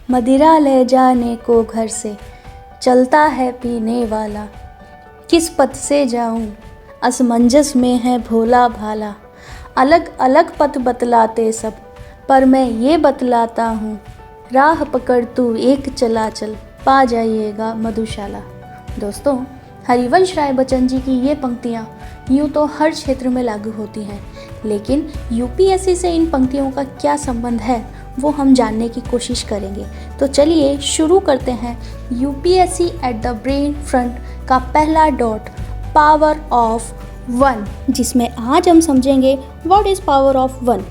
मदिरा ले जाने को घर से चलता है पीने वाला। किस पथ से जाऊं असमंजस में है भोला भाला। अलग अलग पथ बतलाते सब पर मैं ये बतलाता हूँ, राह पकड़ तू एक चला चल पा जाइएगा मधुशाला। दोस्तों, हरिवंश राय बच्चन जी की ये पंक्तियाँ यूँ तो हर क्षेत्र में लागू होती हैं, लेकिन यूपीएससी से इन पंक्तियों का क्या संबंध है वो हम जानने की कोशिश करेंगे। तो चलिए शुरू करते हैं UPSC at the brain front का पहला डॉट, पावर ऑफ वन, जिसमें आज हम समझेंगे what is power of one.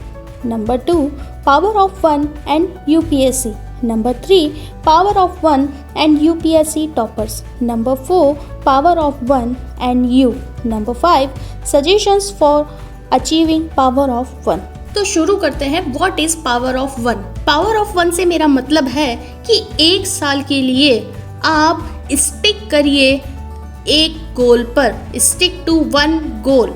Number 2, power of one and UPSC. Number 3, power of 1 and UPSC toppers. Number 4, power of 1 and you. Number 5, suggestions for achieving power of 1. तो शुरू करते हैं what is power of one. Power of one से मेरा मतलब है कि एक साल के लिए आप स्टिक करिए एक गोल पर, stick to one goal,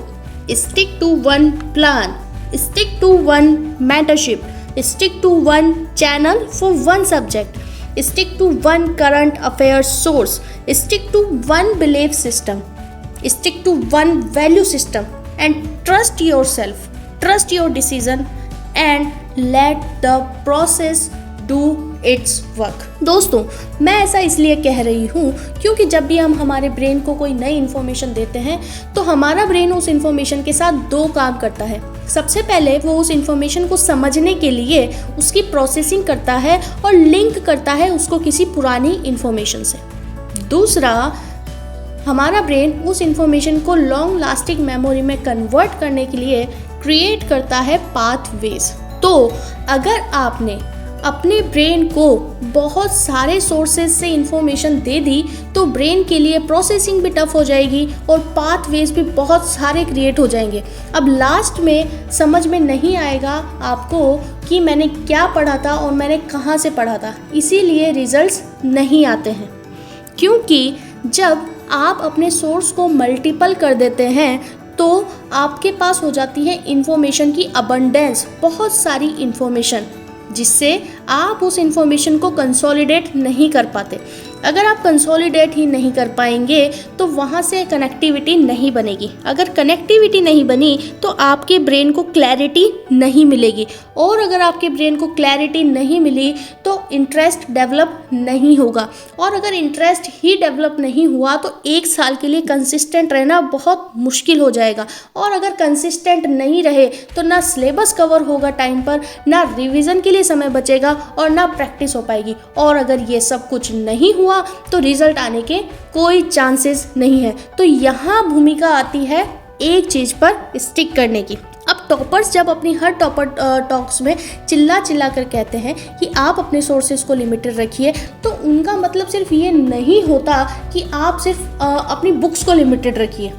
stick to one plan, stick to one mentorship, stick to one channel for one subject, stick to one current affairs source, stick to one belief system, stick to one value system, and trust yourself, trust your decision, and let the process do its work। दोस्तों, मैं ऐसा इसलिए कह रही हूँ क्योंकि जब भी हम हमारे ब्रेन को कोई नई इन्फॉर्मेशन देते हैं तो हमारा ब्रेन उस इन्फॉर्मेशन के साथ दो काम करता है। सबसे पहले वो उस इन्फॉर्मेशन को समझने के लिए उसकी प्रोसेसिंग करता है और लिंक करता है उसको किसी पुरानी इन्फॉर्मेशन से। दूसरा, हमारा ब्रेन उस इन्फॉर्मेशन को लॉन्ग लास्टिंग मेमोरी में कन्वर्ट करने के लिए क्रिएट करता है पाथवेज। तो अगर आपने अपने ब्रेन को बहुत सारे सोर्सेज से इंफॉर्मेशन दे दी तो ब्रेन के लिए प्रोसेसिंग भी टफ हो जाएगी और पाथवेज भी बहुत सारे क्रिएट हो जाएंगे। अब लास्ट में समझ में नहीं आएगा आपको कि मैंने क्या पढ़ा था और मैंने कहाँ से पढ़ा था, इसीलिए रिजल्ट्स नहीं आते हैं। क्योंकि जब आप अपने सोर्स को मल्टीपल कर देते हैं तो आपके पास हो जाती है इंफॉर्मेशन की अबंडेंस, बहुत सारी इंफॉर्मेशन, जिससे आप उस इंफॉर्मेशन को कंसोलिडेट नहीं कर पाते। अगर आप कंसोलिडेट ही नहीं कर पाएंगे तो वहाँ से कनेक्टिविटी नहीं बनेगी। अगर कनेक्टिविटी नहीं बनी तो आपके ब्रेन को क्लैरिटी नहीं मिलेगी, और अगर आपके ब्रेन को क्लैरिटी नहीं मिली तो इंटरेस्ट डेवलप नहीं होगा, और अगर इंटरेस्ट ही डेवलप नहीं हुआ तो एक साल के लिए कंसिस्टेंट रहना बहुत मुश्किल हो जाएगा। और अगर कंसिस्टेंट नहीं रहे तो ना सिलेबस कवर होगा टाइम पर, ना रिवीजन के लिए समय बचेगा और ना प्रैक्टिस हो पाएगी। और अगर ये सब कुछ नहीं हुआ तो रिजल्ट आने के कोई चांसेस नहीं है। तो यहाँ भूमिका आती है एक चीज पर स्टिक करने की। अब टॉपर्स जब अपनी हर टॉपर टॉक्स में चिल्ला चिल्ला कर कहते हैं कि आप अपने सोर्सेज को लिमिटेड रखिए, तो उनका मतलब सिर्फ ये नहीं होता कि आप सिर्फ अपनी बुक्स को लिमिटेड रखिए।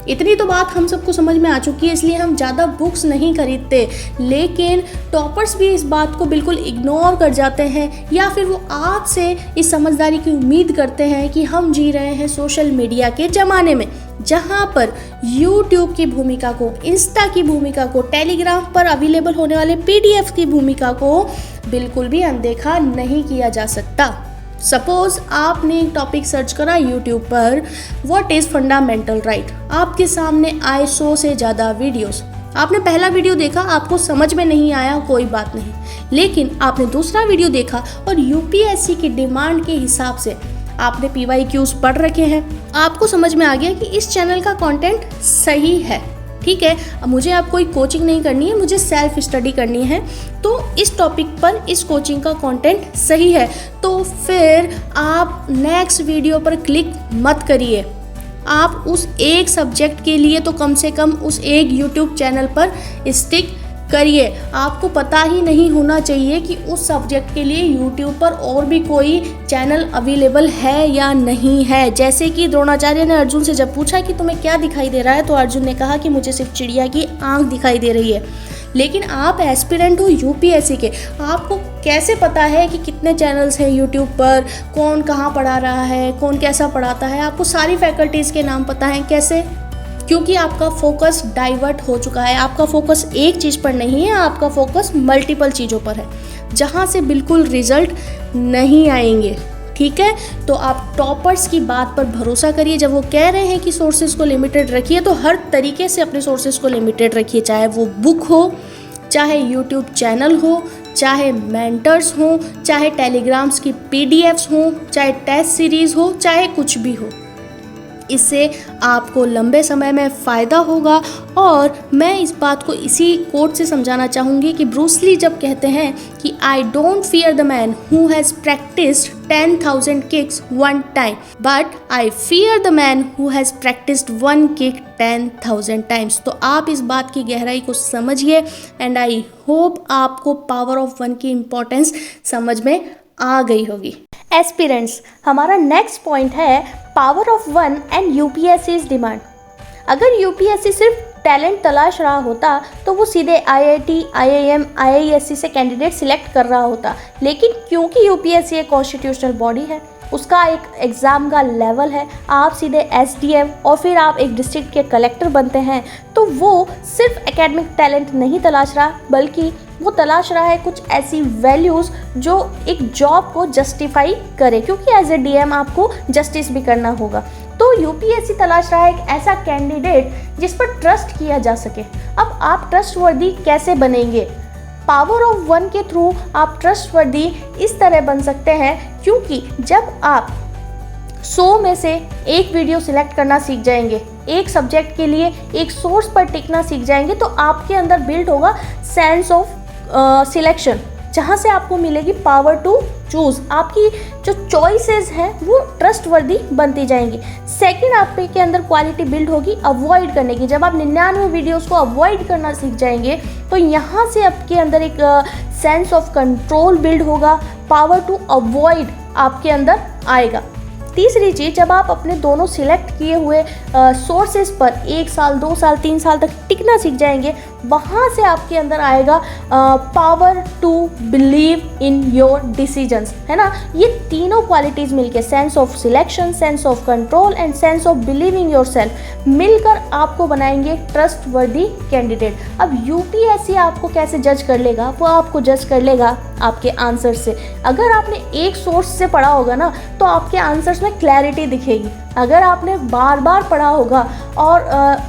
इतनी तो बात हम सबको समझ में आ चुकी है, इसलिए हम ज़्यादा बुक्स नहीं खरीदते। लेकिन टॉपर्स भी इस बात को बिल्कुल इग्नोर कर जाते हैं, या फिर वो आपसे इस समझदारी की उम्मीद करते हैं कि हम जी रहे हैं सोशल मीडिया के ज़माने में, जहाँ पर यूट्यूब की भूमिका को, इंस्टा की भूमिका को, टेलीग्राम पर अवेलेबल होने वाले PDF की भूमिका को बिल्कुल भी अनदेखा नहीं किया जा सकता। सपोज आपने एक टॉपिक सर्च करा यूट्यूब पर, व्हाट इज़ फंडामेंटल राइट, आपके सामने आए 100 से ज़्यादा वीडियोस। आपने पहला वीडियो देखा, आपको समझ में नहीं आया, कोई बात नहीं, लेकिन आपने दूसरा वीडियो देखा और यूपीएससी की डिमांड के हिसाब से आपने PYQs पढ़ रखे हैं, आपको समझ में आ गया कि इस चैनल का कंटेंट सही है। ठीक है, अब मुझे आप कोई कोचिंग नहीं करनी है, मुझे सेल्फ स्टडी करनी है, तो इस टॉपिक पर इस कोचिंग का कंटेंट सही है, तो फिर आप नेक्स्ट वीडियो पर क्लिक मत करिए। आप उस एक सब्जेक्ट के लिए तो कम से कम उस एक यूट्यूब चैनल पर स्टिक करिए। आपको पता ही नहीं होना चाहिए कि उस सब्जेक्ट के लिए यूट्यूब पर और भी कोई चैनल अवेलेबल है या नहीं है। जैसे कि द्रोणाचार्य ने अर्जुन से जब पूछा कि तुम्हें क्या दिखाई दे रहा है, तो अर्जुन ने कहा कि मुझे सिर्फ चिड़िया की आंख दिखाई दे रही है। लेकिन आप एस्पिरेंट हो यूपीएससी के, आपको कैसे पता है कि कितने चैनल्स हैं यूट्यूब पर, कौन कहाँ पढ़ा रहा है, कौन कैसा पढ़ाता है, आपको सारी फैकल्टीज़ के नाम पता हैं। कैसे? क्योंकि आपका फोकस डाइवर्ट हो चुका है। आपका फोकस एक चीज़ पर नहीं है, आपका फोकस मल्टीपल चीज़ों पर है। जहाँ से बिल्कुल रिजल्ट नहीं आएंगे। ठीक है, तो आप टॉपर्स की बात पर भरोसा करिए। जब वो कह रहे हैं कि सोर्सेज को लिमिटेड रखिए, तो हर तरीके से अपने सोर्सेज को लिमिटेड रखिए, चाहे वो बुक हो, चाहे यूट्यूब चैनल हो, चाहे मेंटर्स हो, चाहे टेलीग्राम्स की पीडीएफ्स हो, चाहे टेस्ट सीरीज़ हो, चाहे कुछ भी हो। इससे आपको लंबे समय में फ़ायदा होगा। और मैं इस बात को इसी कोट से समझाना चाहूँगी कि ब्रूस ली जब कहते हैं कि I don't fear the man who has practised 10,000 kicks one time, but I fear the man who has practised one kick 10,000 times. तो आप इस बात की गहराई को समझिए एंड आई होप आपको पावर ऑफ वन की इम्पोर्टेंस समझ में आ गई होगी। एस्पिरेंट्स, हमारा नेक्स्ट पॉइंट है power of one and UPSC's demand. अगर यूपीएससी सिर्फ टैलेंट तलाश रहा होता तो वो सीधे आईआईटी, आईआईएम, आईआईएससी से कैंडिडेट सिलेक्ट कर रहा होता, लेकिन क्योंकि यूपीएससी एक कॉन्स्टिट्यूशनल बॉडी है, उसका एक एग्ज़ाम का लेवल है, आप सीधे एसडीएम और फिर आप एक डिस्ट्रिक्ट के कलेक्टर बनते हैं, तो वो सिर्फ एकेडमिक टैलेंट नहीं तलाश रहा, बल्कि वो तलाश रहा है कुछ ऐसी वैल्यूज़ जो एक जॉब को जस्टिफाई करे, क्योंकि एज ए डीएम आपको जस्टिस भी करना होगा। तो यूपीएससी तलाश रहा है एक ऐसा कैंडिडेट जिस पर ट्रस्ट किया जा सके। अब आप ट्रस्टवर्दी कैसे बनेंगे? पावर ऑफ वन के थ्रू आप ट्रस्टवर्दी इस तरह बन सकते हैं, क्योंकि जब आप 100 में से एक वीडियो सिलेक्ट करना सीख जाएंगे, एक सब्जेक्ट के लिए एक सोर्स पर टिकना सीख जाएंगे, तो आपके अंदर बिल्ड होगा सेंस ऑफ सिलेक्शन, जहाँ से आपको मिलेगी पावर टू चूज़। आपकी जो चॉइसेस हैं वो ट्रस्टवर्दी बनती जाएंगी। सेकंड, आपके अंदर क्वालिटी बिल्ड होगी अवॉइड करने की। जब आप 99 वीडियोस को अवॉइड करना सीख जाएंगे, तो यहाँ से आपके अंदर एक सेंस ऑफ कंट्रोल बिल्ड होगा, पावर टू अवॉइड आपके अंदर आएगा। तीसरी चीज़, जब आप अपने दोनों सिलेक्ट किए हुए सोर्सेज पर 1 साल, 2 साल, 3 साल तक टिकना सीख जाएंगे, वहाँ से आपके अंदर आएगा power to believe in your decisions, है ना। ये तीनों क्वालिटीज़ मिलके, sense of selection, sense of control and sense of believing yourself, मिलकर आपको बनाएंगे ट्रस्टवर्दी कैंडिडेट। अब यूपीएससी आपको कैसे जज कर लेगा? वो आपको जज कर लेगा आपके आंसर से। अगर आपने एक सोर्स से पढ़ा होगा ना, तो आपके आंसर्स में क्लैरिटी दिखेगी। अगर आपने बार बार पढ़ा होगा और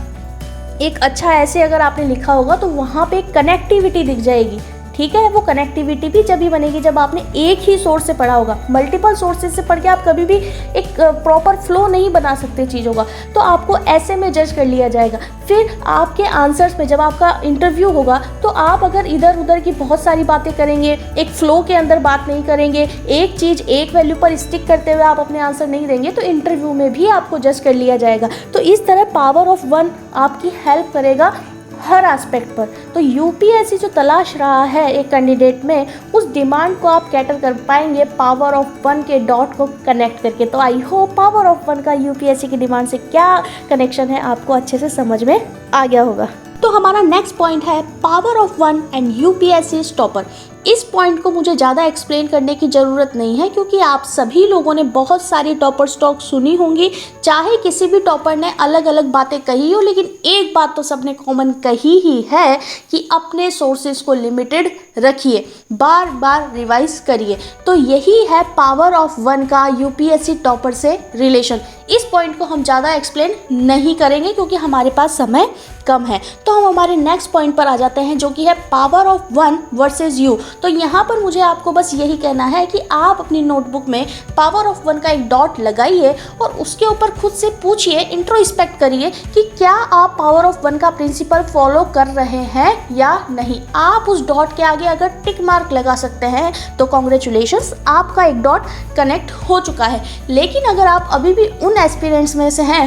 एक अच्छा ऐसे अगर आपने लिखा होगा, तो वहाँ पे कनेक्टिविटी दिख जाएगी। ठीक है, वो कनेक्टिविटी भी जब ही बनेगी जब आपने एक ही सोर्स से पढ़ा होगा। मल्टीपल सोर्सेज से पढ़ के आप कभी भी एक प्रॉपर फ्लो नहीं बना सकते चीज़ों का, तो आपको ऐसे में जज कर लिया जाएगा। फिर आपके आंसर्स में जब आपका इंटरव्यू होगा, तो आप अगर इधर उधर की बहुत सारी बातें करेंगे, एक फ्लो के अंदर बात नहीं करेंगे, एक चीज़ एक वैल्यू पर स्टिक करते हुए आप अपने आंसर नहीं देंगे, तो इंटरव्यू में भी आपको जज कर लिया जाएगा। तो इस तरह पावर ऑफ वन आपकी हेल्प करेगा हर एस्पेक्ट पर। तो यूपीएससी जो तलाश रहा है एक कैंडिडेट में, उस डिमांड को आप कैटर कर पाएंगे पावर ऑफ वन के डॉट को कनेक्ट करके। तो I hope power of one का यूपीएससी की डिमांड से क्या कनेक्शन है आपको अच्छे से समझ में आ गया होगा। तो हमारा नेक्स्ट पॉइंट है power of one and UPSC topper. इस पॉइंट को मुझे ज़्यादा एक्सप्लेन करने की ज़रूरत नहीं है, क्योंकि आप सभी लोगों ने बहुत सारी टॉपर स्टॉक सुनी होंगी। चाहे किसी भी टॉपर ने अलग अलग बातें कही हो, लेकिन एक बात तो सबने कॉमन कही ही है कि अपने सोर्सेज को लिमिटेड रखिए, बार बार रिवाइज करिए। तो यही है पावर ऑफ वन का यूपीएससी टॉपर से रिलेशन। इस पॉइंट को हम ज़्यादा एक्सप्लेन नहीं करेंगे, क्योंकि हमारे पास समय कम है। तो हम हमारे नेक्स्ट पॉइंट पर आ जाते हैं, जो कि है power of one versus you. तो यहाँ पर मुझे आपको बस यही कहना है कि आप अपनी नोटबुक में पावर ऑफ वन का एक डॉट लगाइए और उसके ऊपर खुद से पूछिए, इंट्रोस्पेक्ट करिए कि क्या आप पावर ऑफ वन का प्रिंसिपल फॉलो कर रहे हैं या नहीं। आप उस डॉट के आगे अगर टिक मार्क लगा सकते हैं तो कॉन्ग्रेचुलेशंस, आपका एक डॉट कनेक्ट हो चुका है। लेकिन अगर आप अभी भी उन एस्पिरेंट्स में से हैं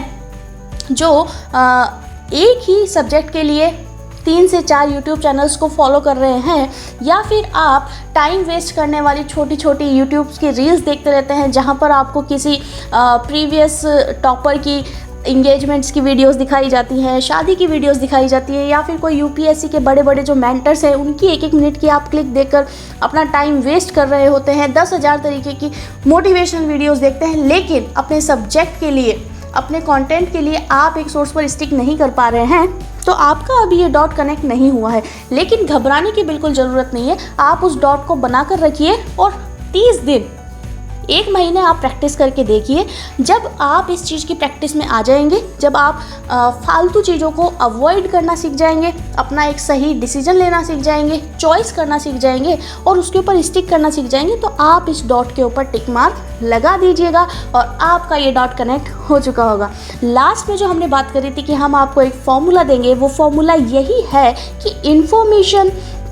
जो एक ही सब्जेक्ट के लिए 3 से 4 यूट्यूब चैनल्स को फॉलो कर रहे हैं, या फिर आप टाइम वेस्ट करने वाली छोटी छोटी यूट्यूब की रील्स देखते रहते हैं, जहां पर आपको किसी प्रीवियस टॉपर की इंगेजमेंट्स की वीडियोस दिखाई जाती हैं, शादी की वीडियोस दिखाई जाती है, या फिर कोई यूपीएससी के बड़े बड़े जो मेंटर्स हैं उनकी 1-1 मिनट की आप क्लिक देखकर अपना टाइम वेस्ट कर रहे होते हैं, 10,000 तरीके की मोटिवेशनल वीडियोस देखते हैं, लेकिन अपने सब्जेक्ट के लिए, अपने कंटेंट के लिए आप एक सोर्स पर स्टिक नहीं कर पा रहे हैं, तो आपका अभी ये डॉट कनेक्ट नहीं हुआ है, लेकिन घबराने की बिल्कुल ज़रूरत नहीं है। आप उस डॉट को बनाकर रखिए और 30 दिन, 1 महीने आप प्रैक्टिस करके देखिए। जब आप इस चीज़ की प्रैक्टिस में आ जाएंगे, जब आप फालतू चीज़ों को अवॉइड करना सीख जाएंगे, अपना एक सही डिसीजन लेना सीख जाएंगे, चॉइस करना सीख जाएंगे और उसके ऊपर स्टिक करना सीख जाएंगे, तो आप इस डॉट के ऊपर टिक मार्क लगा दीजिएगा और आपका ये डॉट कनेक्ट हो चुका होगा। लास्ट में जो हमने बात करी थी कि हम आपको एक फॉर्मूला देंगे, वो फॉर्मूला यही है कि information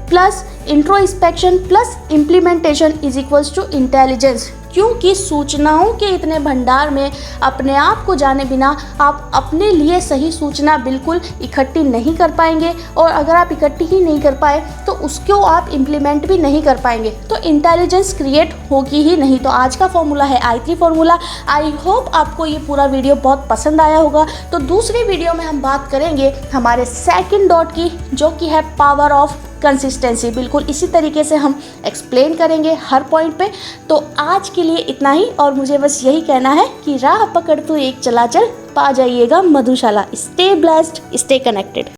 plus introspection plus implementation is equals to intelligence. क्योंकि सूचनाओं के इतने भंडार में अपने आप को जाने बिना आप अपने लिए सही सूचना बिल्कुल इकट्ठी नहीं कर पाएंगे, और अगर आप इकट्ठी ही नहीं कर पाए तो उसको आप इम्प्लीमेंट भी नहीं कर पाएंगे, तो इंटेलिजेंस क्रिएट होगी ही नहीं। तो आज का फॉर्मूला है i3 फॉर्मूला। आई होप आपको ये पूरा वीडियो बहुत पसंद आया होगा। तो दूसरी वीडियो में हम बात करेंगे हमारे सेकंड डॉट की, जो कि है पावर ऑफ कंसिस्टेंसी। बिल्कुल इसी तरीके से हम एक्सप्लेन करेंगे हर पॉइंट पे। तो आज के लिए इतना ही, और मुझे बस यही कहना है कि राह पकड़ तू एक चला चल, पा जाइएगा मधुशाला। Stay blessed, stay connected.